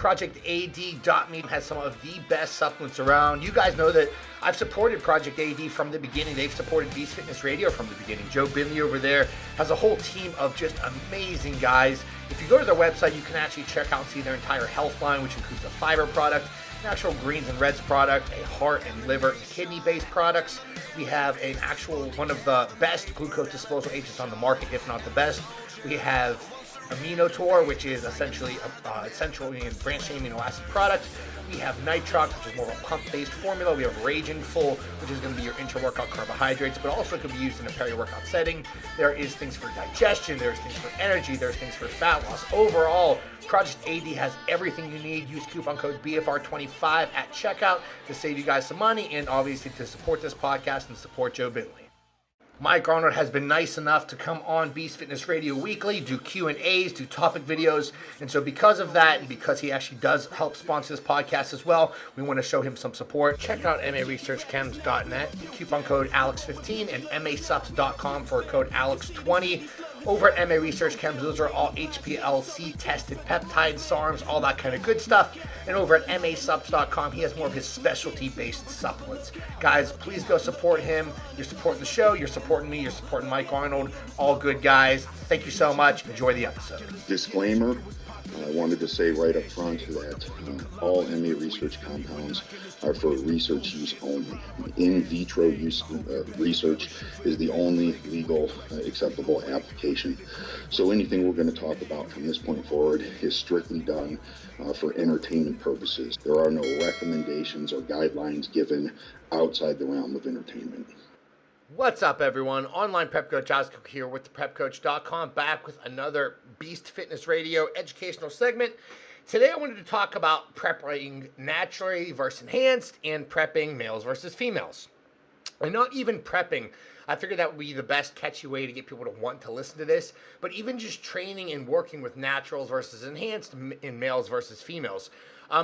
ProjectAD.me has some of the best supplements around. You guys know that I've supported Project AD from the beginning. They've supported Beast Fitness Radio from the beginning. Joe Binley over there has a whole team of just amazing guys. If you go to their website, you can actually check out and see their entire health line, which includes a fiber product, natural greens and reds product, a heart and liver and kidney-based products. We have an actual one of the best glucose disposal agents on the market, if not the best. We have Aminotor, which is essentially essential and branched amino acid product. We have Nitrox, which is more of a pump-based formula. We have Raging Full, which is going to be your intra-workout carbohydrates, but also could be used in a peri-workout setting. There is things for digestion, there's things for energy, there's things for fat loss. Overall, Project AD has everything you need. Use coupon code BFR25 at checkout to save you guys some money and obviously to support this podcast and support Joe Binley. Mike Arnold has been nice enough to come on Beast Fitness Radio weekly, do Q&As, do topic videos, and so because of that, and because he actually does help sponsor this podcast as well, we want to show him some support. Check out maresearchchems.net, coupon code ALEX15, and masubs.com for code ALEX20. Over at MA Research Chems, those are all HPLC tested peptides, SARMs, all that kind of good stuff. And over at masubs.com, he has more of his specialty-based supplements. Guys, please go support him. You're supporting the show, you're supporting me, you're supporting Mike Arnold. All good guys. Thank you so much. Enjoy the episode. Disclaimer. I wanted to say right up front that all MA research compounds are for research use only. In vitro use research is the only legal acceptable application. So anything we're going to talk about from this point forward is strictly done for entertainment purposes. There are no recommendations or guidelines given outside the realm of entertainment. What's up, everyone? Online Prep Coach Oscar here with theprepcoach.com, back with another Beast Fitness Radio educational segment. Today I wanted to talk about prepping naturally versus enhanced and prepping males versus females. And not even prepping. I figured that would be the best catchy way to get people to want to listen to this, but even just training and working with naturals versus enhanced in males versus females.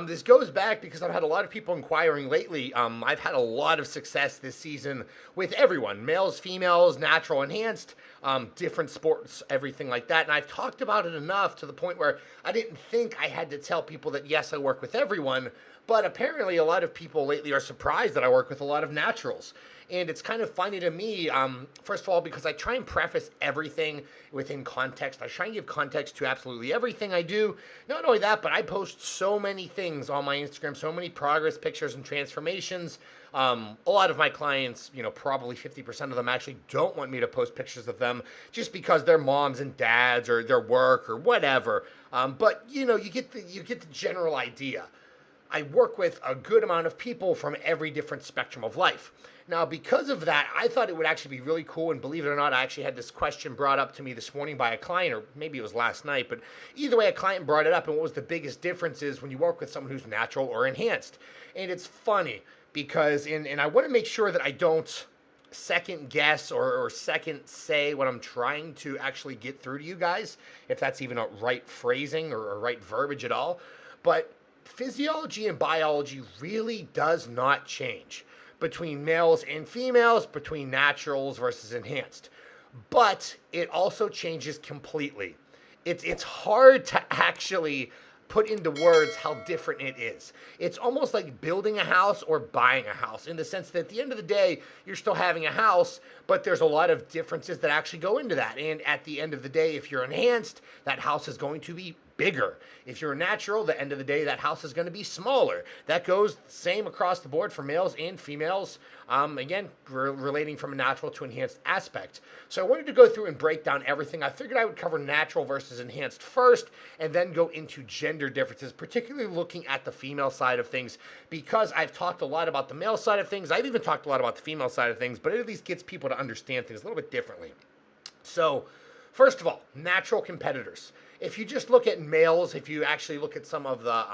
This goes back because I've had a lot of people inquiring lately. I've had a lot of success this season with everyone, males, females, natural, enhanced, different sports, everything like that. And I've talked about it enough to the point where I didn't think I had to tell people that, yes, I work with everyone. But apparently a lot of people lately are surprised that I work with a lot of naturals. And it's kind of funny to me, first of all, because I try and preface everything within context. I try and give context to absolutely everything I do. Not only that, but I post so many things on my Instagram, so many progress pictures and transformations. A lot of my clients, probably 50% of them actually don't want me to post pictures of them just because they're moms and dads or their work or whatever. But you get the general idea. I work with a good amount of people from every different spectrum of life. Now, because of that, I thought it would actually be really cool, and believe it or not, I actually had this question brought up to me this morning by a client, or maybe it was last night, but either way, a client brought it up, and what was the biggest difference is when you work with someone who's natural or enhanced. And it's funny, because, and I want to make sure that I don't second guess or second say what I'm trying to actually get through to you guys, if that's even a right phrasing or a right verbiage at all, but physiology and biology really does not change between males and females, between naturals versus enhanced. But it also changes completely. It's hard to actually put into words how different it is. It's almost like building a house or buying a house, in the sense that at the end of the day, you're still having a house, but there's a lot of differences that actually go into that. And at the end of the day, if you're enhanced, that house is going to be bigger. If you're natural, the end of the day, that house is going to be smaller. That goes the same across the board for males and females. Again, relating from a natural to enhanced aspect. So I wanted to go through and break down everything. I figured I would cover natural versus enhanced first, and then go into gender differences, particularly looking at the female side of things, because I've talked a lot about the male side of things. I've even talked a lot about the female side of things, but it at least gets people to understand things a little bit differently. So, first of all, natural competitors. If you just look at males, if you actually look at some of the,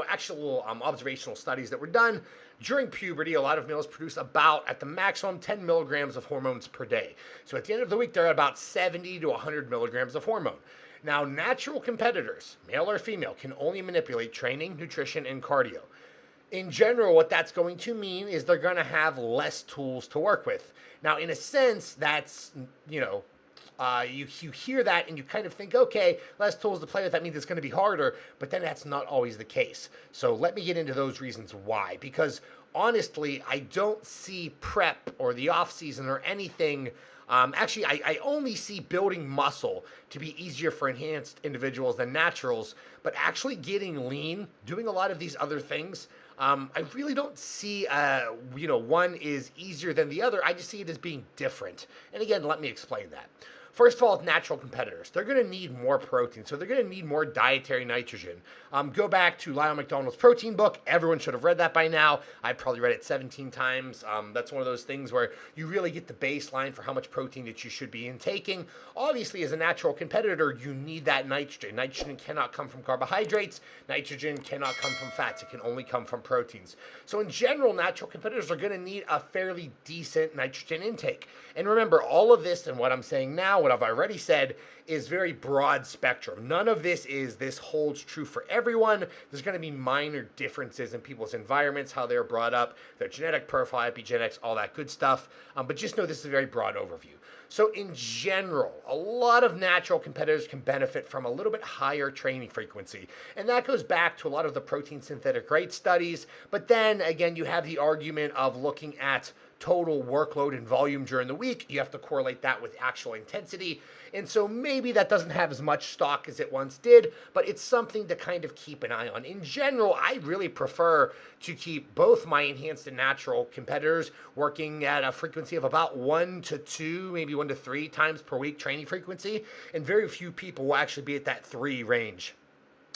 actual observational studies that were done, during puberty, a lot of males produce about, at the maximum, 10 milligrams of hormones per day. So at the end of the week, they're at about 70 to 100 milligrams of hormone. Now, natural competitors, male or female, can only manipulate training, nutrition, and cardio. In general, what that's going to mean is they're going to have less tools to work with. Now, in a sense, that's, you hear that and you kind of think, okay, less tools to play with, that means it's going to be harder, but then that's not always the case. So let me get into those reasons why. Because honestly, I don't see prep or the off season or anything. Actually, I only see building muscle to be easier for enhanced individuals than naturals, but actually getting lean, doing a lot of these other things, I really don't see, one is easier than the other. I just see it as being different. And again, let me explain that. First of all, with natural competitors, they're going to need more protein, so they're going to need more dietary nitrogen. Go back to Lyle McDonald's protein book. Everyone should have read that by now. I probably read it 17 times. That's one of those things where you really get the baseline for how much protein that you should be intaking. Obviously, as a natural competitor, you need that nitrogen. Nitrogen cannot come from carbohydrates. Nitrogen cannot come from fats. It can only come from proteins. So in general, natural competitors are going to need a fairly decent nitrogen intake. And remember, all of this and what I'm saying now, what I've already said, is very broad spectrum. None of this holds true for everyone. There's going to be minor differences in people's environments, how they're brought up, their genetic profile, epigenetics, all that good stuff. But just know this is a very broad overview. So in general, a lot of natural competitors can benefit from a little bit higher training frequency. And that goes back to a lot of the protein synthetic rate studies. But then again, you have the argument of looking at total workload and volume during the week. You have to correlate that with actual intensity. And so maybe that doesn't have as much stock as it once did, but it's something to kind of keep an eye on. In general, I really prefer to keep both my enhanced and natural competitors working at a frequency of about 1 to 2, maybe 1 to 3 times per week training frequency, and very few people will actually be at that 3 range.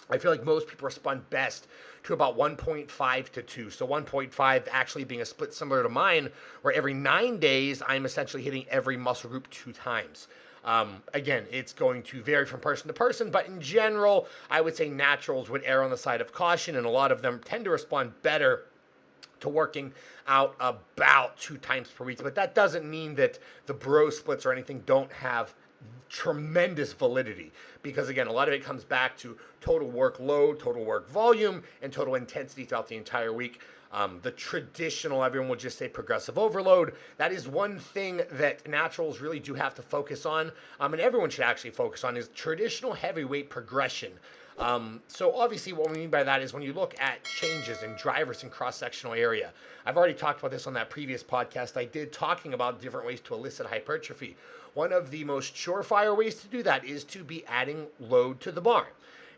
I feel like most people respond best to about 1.5 to 2. So 1.5 actually being a split similar to mine, where every 9 days, I'm essentially hitting every muscle group 2 times. Again, it's going to vary from person to person, but in general, I would say naturals would err on the side of caution, and a lot of them tend to respond better to working out about 2 times per week. But that doesn't mean that the bro splits or anything don't have tremendous validity, because again, a lot of it comes back to total workload, total work volume, and total intensity throughout the entire week. The traditional, everyone will just say progressive overload. That is one thing that naturals really do have to focus on, and everyone should actually focus on, is traditional heavyweight progression. So obviously what we mean by that is when you look at changes in drivers in cross-sectional area. I've already talked about this on that previous podcast I did, talking about different ways to elicit hypertrophy. One of the most surefire ways to do that is to be adding load to the bar.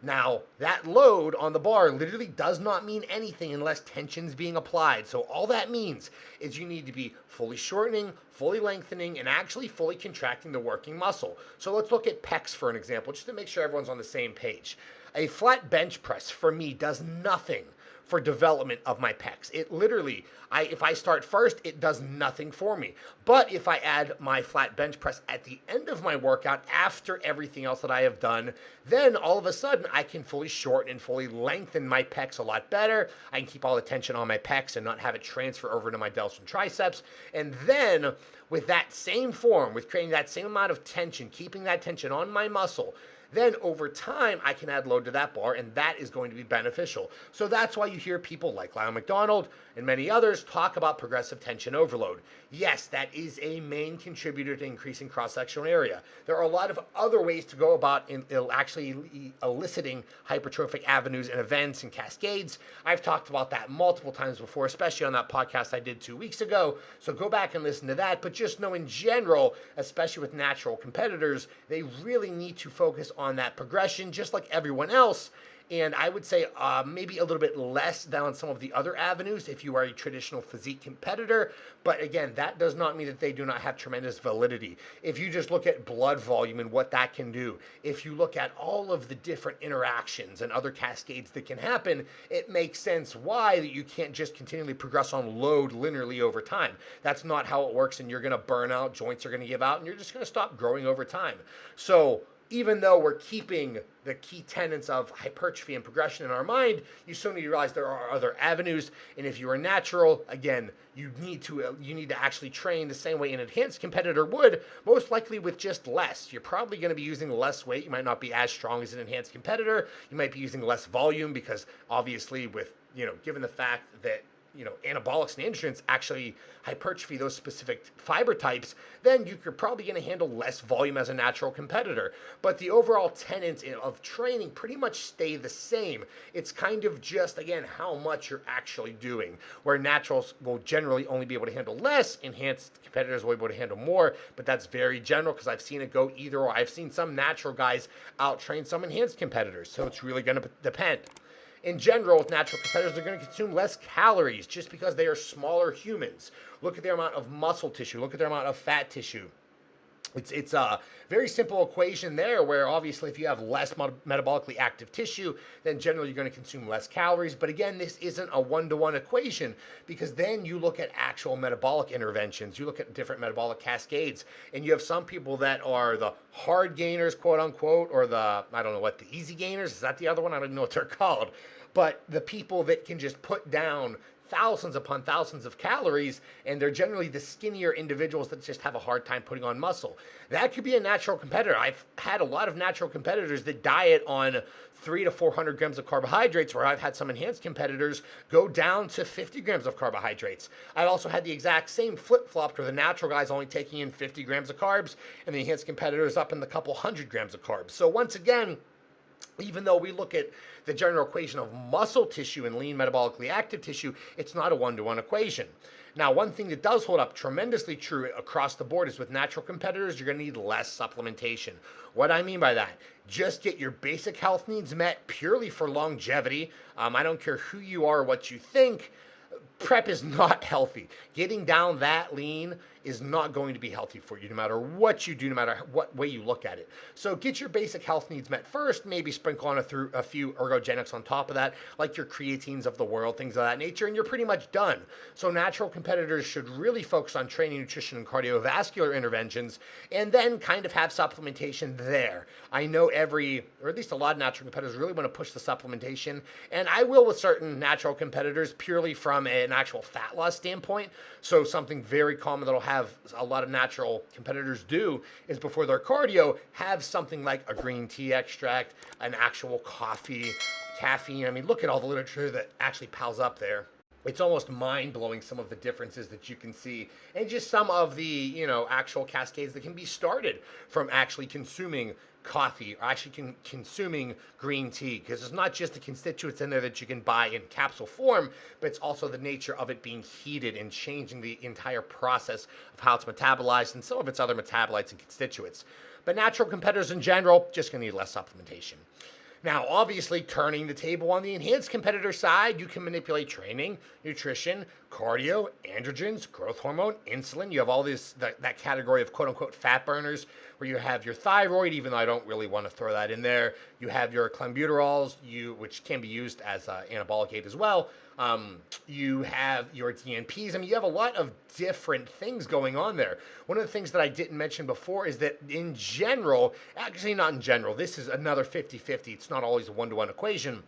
Now, that load on the bar literally does not mean anything unless tension's being applied. So all that means is you need to be fully shortening, fully lengthening, and actually fully contracting the working muscle. So let's look at pecs for an example, just to make sure everyone's on the same page. A flat bench press for me does nothing for development of my pecs. It literally, if I start first, it does nothing for me. But if I add my flat bench press at the end of my workout, after everything else that I have done, then all of a sudden I can fully shorten and fully lengthen my pecs a lot better. I can keep all the tension on my pecs and not have it transfer over to my delts and triceps. And then with that same form, with creating that same amount of tension, keeping that tension on my muscle, then over time, I can add load to that bar, and that is going to be beneficial. So that's why you hear people like Lyle McDonald and many others talk about progressive tension overload. Yes, that is a main contributor to increasing cross-sectional area. There are a lot of other ways to go about actually eliciting hypertrophic avenues and events and cascades. I've talked about that multiple times before, especially on that podcast I did 2 weeks ago. So go back and listen to that. But just know in general, especially with natural competitors, they really need to focus on that progression, just like everyone else. And I would say maybe a little bit less than on some of the other avenues if you are a traditional physique competitor. But again, that does not mean that they do not have tremendous validity. If you just look at blood volume and what that can do, if you look at all of the different interactions and other cascades that can happen, it makes sense why that you can't just continually progress on load linearly over time. That's not how it works, and you're going to burn out, joints are going to give out, and you're just going to stop growing over time. So even though we're keeping the key tenets of hypertrophy and progression in our mind, you still need to realize there are other avenues. And if you are natural, again, you need to actually train the same way an enhanced competitor would, most likely with just less. You're probably going to be using less weight. You might not be as strong as an enhanced competitor. You might be using less volume because obviously given the fact that anabolics and androgens actually hypertrophy those specific fiber types, then you're probably going to handle less volume as a natural competitor. But the overall tenets of training pretty much stay the same. It's kind of just, again, how much you're actually doing. Where naturals will generally only be able to handle less, enhanced competitors will be able to handle more, but that's very general because I've seen it go either or. I've seen some natural guys out-train some enhanced competitors, so it's really going to depend. In general, with natural competitors, they're going to consume less calories just because they are smaller humans. Look at their amount of muscle tissue. Look at their amount of fat tissue. It's a very simple equation there where obviously if you have less metabolically active tissue, then generally you're going to consume less calories. But again, this isn't a one-to-one equation because then you look at actual metabolic interventions. You look at different metabolic cascades, and you have some people that are the hard gainers, quote unquote, or the easy gainers. Is that the other one? I don't even know what they're called. But the people that can just put down thousands upon thousands of calories, and they're generally the skinnier individuals that just have a hard time putting on muscle. That could be a natural competitor. I've had a lot of natural competitors that diet on 300 to 400 grams of carbohydrates, where I've had some enhanced competitors go down to 50 grams of carbohydrates. I also had the exact same flip-flop where the natural guys only taking in 50 grams of carbs, and the enhanced competitors up in the couple hundred grams of carbs. So once again, even though we look at the general equation of muscle tissue and lean metabolically active tissue, it's not a one-to-one equation. Now, one thing that does hold up tremendously true across the board is with natural competitors, you're going to need less supplementation. What I mean by that, just get your basic health needs met purely for longevity. I don't care who you are, what you think. Prep is not healthy. Getting down that lean is not going to be healthy for you no matter what you do, no matter what way you look at it. So get your basic health needs met first, maybe sprinkle on a few ergogenics on top of that, like your creatines of the world, things of that nature, and you're pretty much done. So natural competitors should really focus on training, nutrition, and cardiovascular interventions, and then kind of have supplementation there. I know or at least a lot of natural competitors really want to push the supplementation, and I will with certain natural competitors purely from an actual fat loss standpoint. So something very common that'll have a lot of natural competitors do is before their cardio, have something like a green tea extract, an actual coffee, caffeine. I mean, look at all the literature that actually piles up there. It's almost mind-blowing some of the differences that you can see and just some of the, actual cascades that can be started from actually consuming coffee or actually consuming green tea, because it's not just the constituents in there that you can buy in capsule form, but it's also the nature of it being heated and changing the entire process of how it's metabolized and some of its other metabolites and constituents. But natural competitors in general, just going to need less supplementation. Now, obviously, turning the table on the enhanced competitor side, you can manipulate training, nutrition, cardio, androgens, growth hormone, insulin. You have all that category of quote-unquote fat burners where you have your thyroid, even though I don't really want to throw that in there. You have your clenbuterols, which can be used as an anabolic aid as well. You have your DNPs. I mean, you have a lot of different things going on there. One of the things that I didn't mention before is that in general, actually not in general, this is another 50-50. It's not always a one-to-one equation,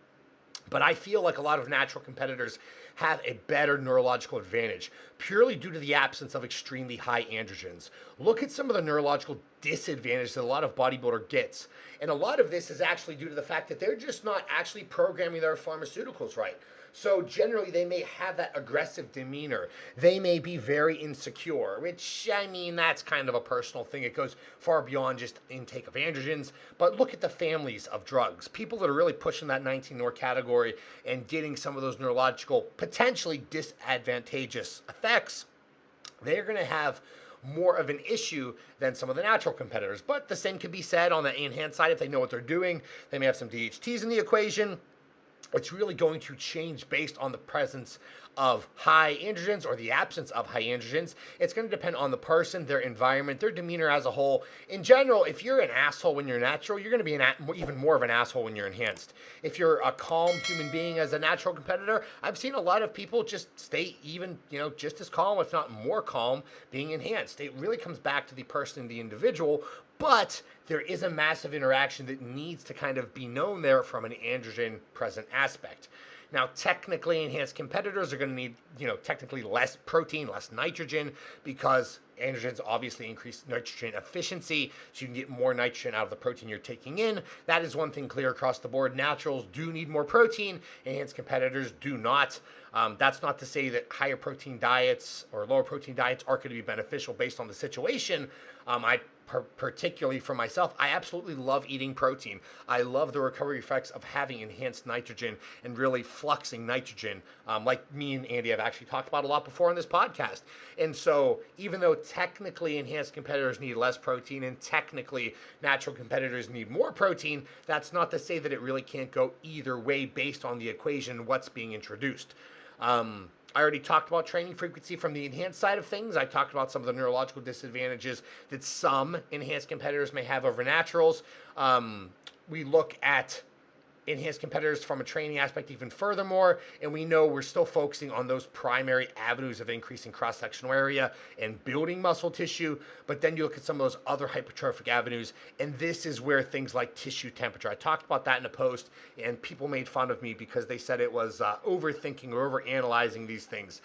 but I feel like a lot of natural competitors have a better neurological advantage purely due to the absence of extremely high androgens. Look at some of the neurological disadvantages that a lot of bodybuilder gets. And a lot of this is actually due to the fact that they're just not actually programming their pharmaceuticals right. So generally, they may have that aggressive demeanor. They may be very insecure, which, I mean, that's kind of a personal thing. It goes far beyond just intake of androgens. But look at the families of drugs. People that are really pushing that 19-nor category and getting some of those neurological, potentially disadvantageous effects, they're going to have more of an issue than some of the natural competitors. But the same can be said on the enhanced side. If they know what they're doing, they may have some DHTs in the equation. It's really going to change based on the presence of high androgens or the absence of high androgens. It's going to depend on the person, their environment, their demeanor as a whole. In general, if you're an asshole when you're natural, you're going to be even more of an asshole when you're enhanced. If you're a calm human being as a natural competitor, I've seen a lot of people just stay even, just as calm, if not more calm, being enhanced. It really comes back to the person and the individual, but there is a massive interaction that needs to kind of be known there from an androgen present aspect. Now, technically, enhanced competitors are going to need, technically less protein, less nitrogen, because androgens obviously increase nitrogen efficiency, so you can get more nitrogen out of the protein you're taking in. That is one thing clear across the board. Naturals do need more protein, enhanced competitors do not. That's not to say that higher protein diets or lower protein diets aren't going to be beneficial based on the situation. Particularly for myself, I absolutely love eating protein. I love the recovery effects of having enhanced nitrogen and really fluxing nitrogen, like me and Andy have actually talked about a lot before on this podcast. And so even though technically enhanced competitors need less protein and technically natural competitors need more protein, that's not to say that it really can't go either way based on the equation, what's being introduced. I already talked about training frequency from the enhanced side of things. I talked about some of the neurological disadvantages that some enhanced competitors may have over naturals. We look at enhanced competitors from a training aspect even furthermore, and we know we're still focusing on those primary avenues of increasing cross-sectional area and building muscle tissue, but then you look at some of those other hypertrophic avenues, and this is where things like tissue temperature. I talked about that in a post, and people made fun of me because they said it was overthinking or overanalyzing these things.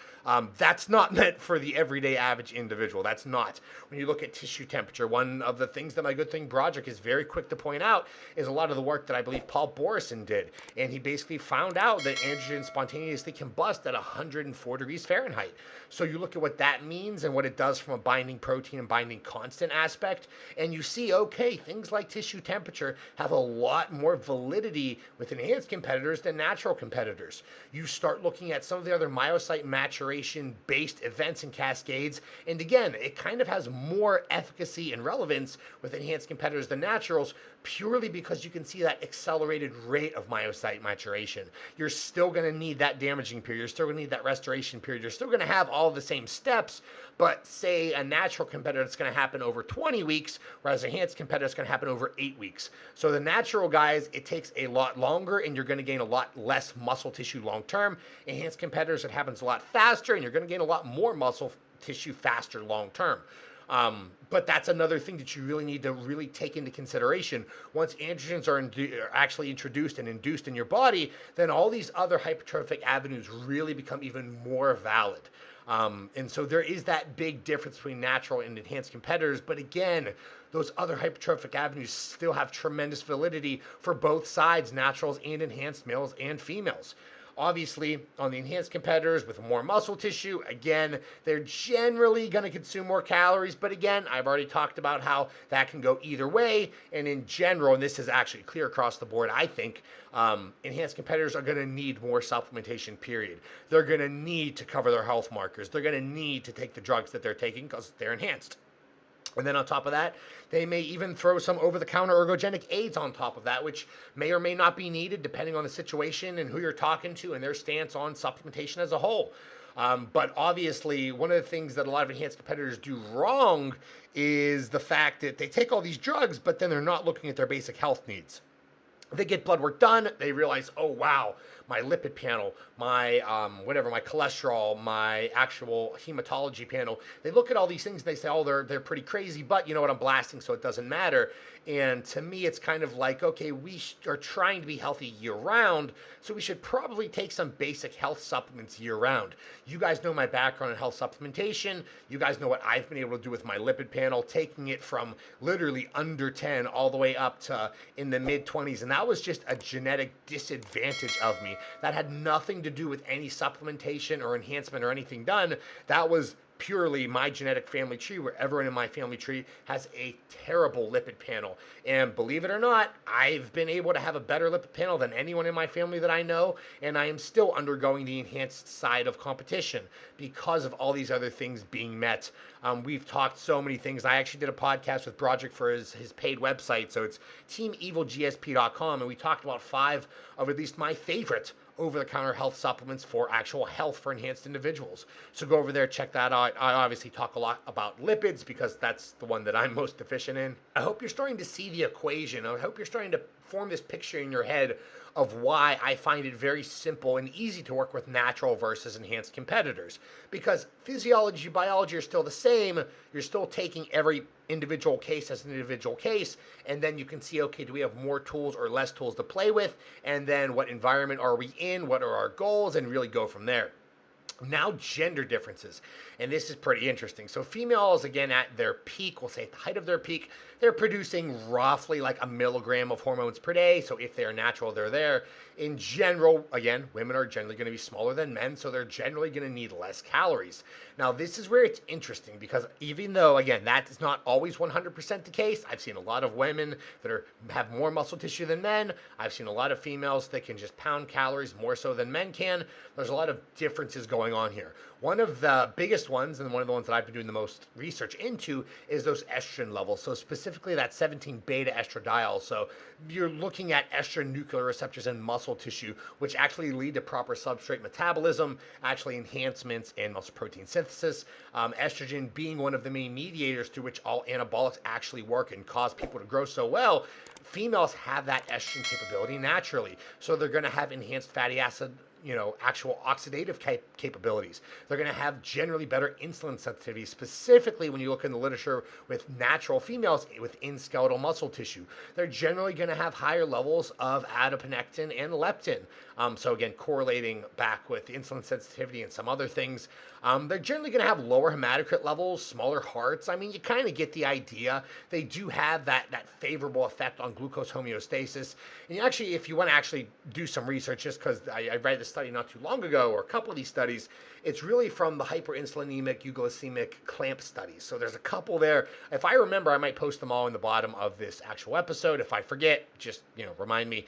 That's not meant for the everyday average individual. That's not. When you look at tissue temperature, one of the things that my good thing Broderick is very quick to point out is a lot of the work that I believe Paul Borison did, and he basically found out that androgen spontaneously combust at 104 degrees Fahrenheit. So you look at what that means and what it does from a binding protein and binding constant aspect, and you see, okay, things like tissue temperature have a lot more validity with enhanced competitors than natural competitors. You start looking at some of the other myocyte maturation based events and cascades, and again, it kind of has more efficacy and relevance with enhanced competitors than naturals, purely because you can see that accelerated rate of myocyte maturation. You're still going to need that damaging period. You're still going to need that restoration period. You're still going to have all the same steps, but say a natural competitor, it's going to happen over 20 weeks, whereas a enhanced competitor, it's going to happen over 8 weeks. So the natural guys, it takes a lot longer, and you're going to gain a lot less muscle tissue long term. Enhanced competitors, it happens a lot faster, and you're going to gain a lot more muscle tissue faster long term. But that's another thing that you really need to really take into consideration. Once androgens are actually introduced and induced in your body, then all these other hypertrophic avenues really become even more valid. And so there is that big difference between natural and enhanced competitors. But again, those other hypertrophic avenues still have tremendous validity for both sides, naturals and enhanced, males and females. Obviously, on the enhanced competitors with more muscle tissue, again, they're generally going to consume more calories. But again, I've already talked about how that can go either way. And in general, and this is actually clear across the board, I think, enhanced competitors are going to need more supplementation, period. They're going to need to cover their health markers. They're going to need to take the drugs that they're taking because they're enhanced. And then on top of that, they may even throw some over-the-counter ergogenic aids on top of that, which may or may not be needed depending on the situation and who you're talking to and their stance on supplementation as a whole. But obviously, one of the things that a lot of enhanced competitors do wrong is the fact that they take all these drugs, but then they're not looking at their basic health needs. They get blood work done, they realize, oh wow, my lipid panel, my my cholesterol, my actual hematology panel. They look at all these things and they say, oh, they're pretty crazy, but you know what, I'm blasting, so it doesn't matter. And to me, it's kind of like, okay, we are trying to be healthy year round, so we should probably take some basic health supplements year round. You guys know my background in health supplementation. You guys know what I've been able to do with my lipid panel, taking it from literally under 10 all the way up to in the mid 20s. And that was just a genetic disadvantage of me. That had nothing to do with any supplementation or enhancement or anything done. That was purely my genetic family tree, where everyone in my family tree has a terrible lipid panel. And believe it or not, I've been able to have a better lipid panel than anyone in my family that I know, and I am still undergoing the enhanced side of competition because of all these other things being met. We've talked so many things. I actually did a podcast with Broderick for his paid website, so it's teamevilgsp.com, and we talked about 5 of at least my favorite over-the-counter health supplements for actual health for enhanced individuals. So go over there, check that out. I obviously talk a lot about lipids because that's the one that I'm most deficient in. I hope you're starting to see the equation. I hope you're starting to form this picture in your head of why I find it very simple and easy to work with natural versus enhanced competitors. Because physiology, biology are still the same. You're still taking every individual case as an individual case, and then you can see, okay, do we have more tools or less tools to play with? And then what environment are we in? What are our goals? And really go from there. Now, gender differences, and this is pretty interesting. So, females, again, at their peak, we'll say at the height of their peak, they're producing roughly like a milligram of hormones per day. So, if they're natural, they're there. In general, again, women are generally going to be smaller than men, so they're generally going to need less calories. Now, this is where it's interesting because even though, again, that is not always 100% the case, I've seen a lot of women that have more muscle tissue than men. I've seen a lot of females that can just pound calories more so than men can. There's a lot of differences going on here. One of the biggest ones, and one of the ones that I've been doing the most research into, is those estrogen levels. So specifically that 17 beta estradiol. So you're looking at estrogen nuclear receptors in muscle tissue, which actually lead to proper substrate metabolism, actually enhancements in muscle protein synthesis. Estrogen being one of the main mediators through which all anabolics actually work and cause people to grow so well. Females have that estrogen capability naturally. So they're going to have enhanced fatty acid, actual oxidative capabilities. They're going to have generally better insulin sensitivity, specifically when you look in the literature with natural females within skeletal muscle tissue. They're generally going to have higher levels of adiponectin and leptin. So again, correlating back with insulin sensitivity and some other things. They're generally going to have lower hematocrit levels, smaller hearts. I mean, you kind of get the idea. They do have that favorable effect on glucose homeostasis. And actually, if you want to actually do some research, just because I read this study not too long ago, or a couple of these studies, it's really from the hyperinsulinemic euglycemic clamp studies. So there's a couple there. If I remember, I might post them all in the bottom of this actual episode. If I forget, just remind me.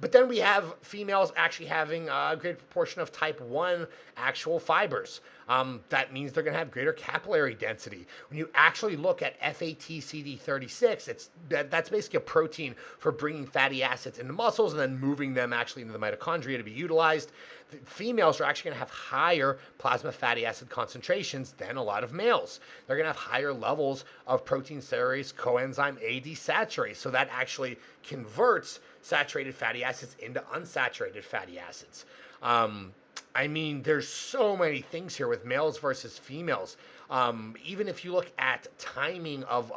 But then we have females actually having a great proportion of type 1 actual fibers. That means they're going to have greater capillary density. When you actually look at FATCD36, that's basically a protein for bringing fatty acids into muscles and then moving them actually into the mitochondria to be utilized. The females are actually going to have higher plasma fatty acid concentrations than a lot of males. They're going to have higher levels of protein series coenzyme A desaturase. So that actually converts saturated fatty acids into unsaturated fatty acids. I mean, there's so many things here with males versus females. Even if you look at timing of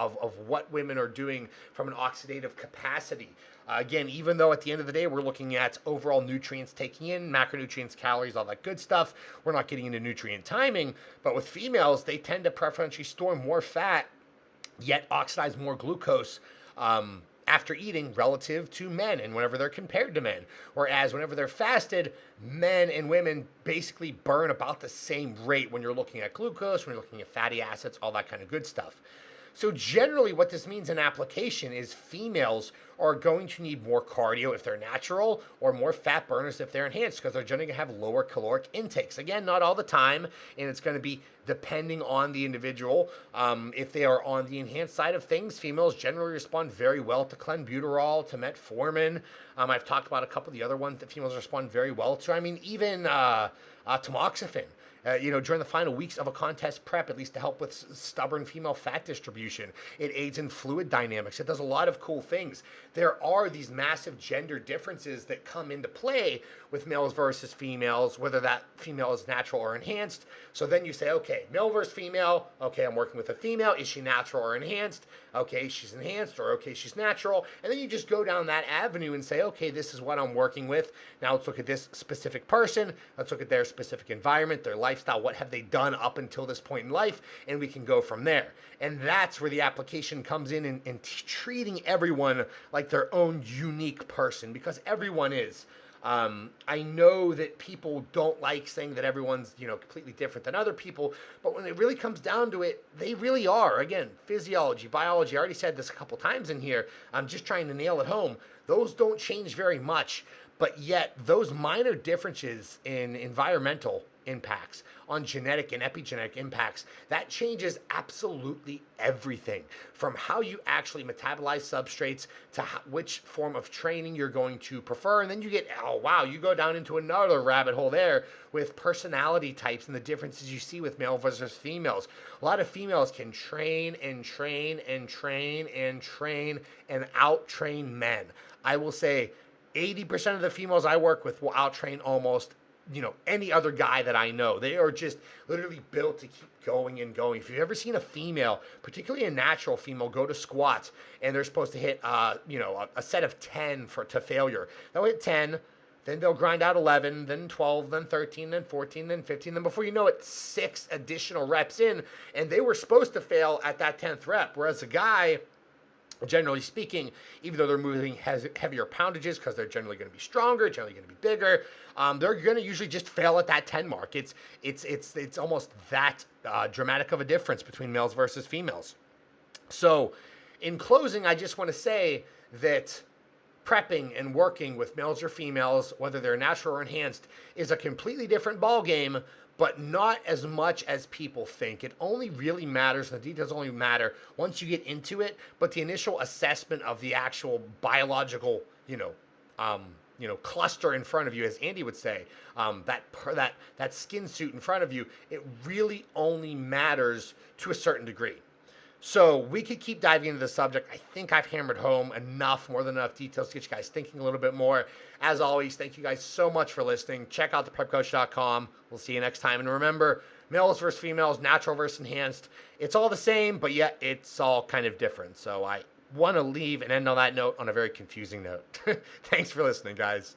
what women are doing from an oxidative capacity, again, even though at the end of the day, we're looking at overall nutrients taking in, macronutrients, calories, all that good stuff, we're not getting into nutrient timing. But with females, they tend to preferentially store more fat, yet oxidize more glucose after eating relative to men and whenever they're compared to men. Whereas whenever they're fasted, men and women basically burn about the same rate when you're looking at glucose, when you're looking at fatty acids, all that kind of good stuff. So generally what this means in application is females are going to need more cardio if they're natural or more fat burners if they're enhanced because they're generally going to have lower caloric intakes. Again, not all the time, and it's going to be depending on the individual. If they are on the enhanced side of things, females generally respond very well to clenbuterol, to metformin. I've talked about a couple of the other ones that females respond very well to. I mean, even tamoxifen. During the final weeks of a contest prep, at least to help with stubborn female fat distribution. It aids in fluid dynamics. It does a lot of cool things. There are these massive gender differences that come into play with males versus females, whether that female is natural or enhanced. So then you say, okay, male versus female. Okay, I'm working with a female. Is she natural or enhanced? Okay, she's enhanced, or okay, she's natural. And then you just go down that avenue and say, okay, this is what I'm working with. Now let's look at this specific person. Let's look at their specific environment, their lifestyle. What have they done up until this point in life? And we can go from there. And that's where the application comes in and treating everyone like their own unique person, because everyone is. I know that people don't like saying that everyone's, completely different than other people, but when it really comes down to it, they really are. Again, physiology, biology, I already said this a couple times in here. I'm just trying to nail it home. Those don't change very much, but yet those minor differences in environmental impacts, on genetic and epigenetic impacts, that changes absolutely everything from how you actually metabolize substrates to which form of training you're going to prefer. And then you get, you go down into another rabbit hole there with personality types and the differences you see with male versus females. A lot of females can train and train and train and train and out-train men. I will say 80% of the females I work with will out-train almost any other guy that I know. They are just literally built to keep going and going. If you've ever seen a female, particularly a natural female, go to squats and they're supposed to hit, a set of 10 to failure. They'll hit 10, Then they'll grind out 11, then 12, then 13, then 14, then 15. Then before you know it, 6 additional reps in. And they were supposed to fail at that 10th rep. Whereas a guy, generally speaking, even though they're moving heavier poundages because they're generally going to be stronger, generally going to be bigger, they're going to usually just fail at that 10 mark. It's almost that dramatic of a difference between males versus females. So in closing, I just want to say that prepping and working with males or females, whether they're natural or enhanced, is a completely different ball game, but not as much as people think. It only really matters, the details only matter once you get into it, but the initial assessment of the actual biological, cluster in front of you, as Andy would say, that skin suit in front of you, it really only matters to a certain degree. So we could keep diving into the subject. I think I've hammered home more than enough details to get you guys thinking a little bit more. As always, thank you guys so much for listening. Check out theprepcoach.com. We'll see you next time. And remember, males versus females, natural versus enhanced. It's all the same, but yet it's all kind of different. So I want to leave and end on that note on a very confusing note. Thanks for listening, guys.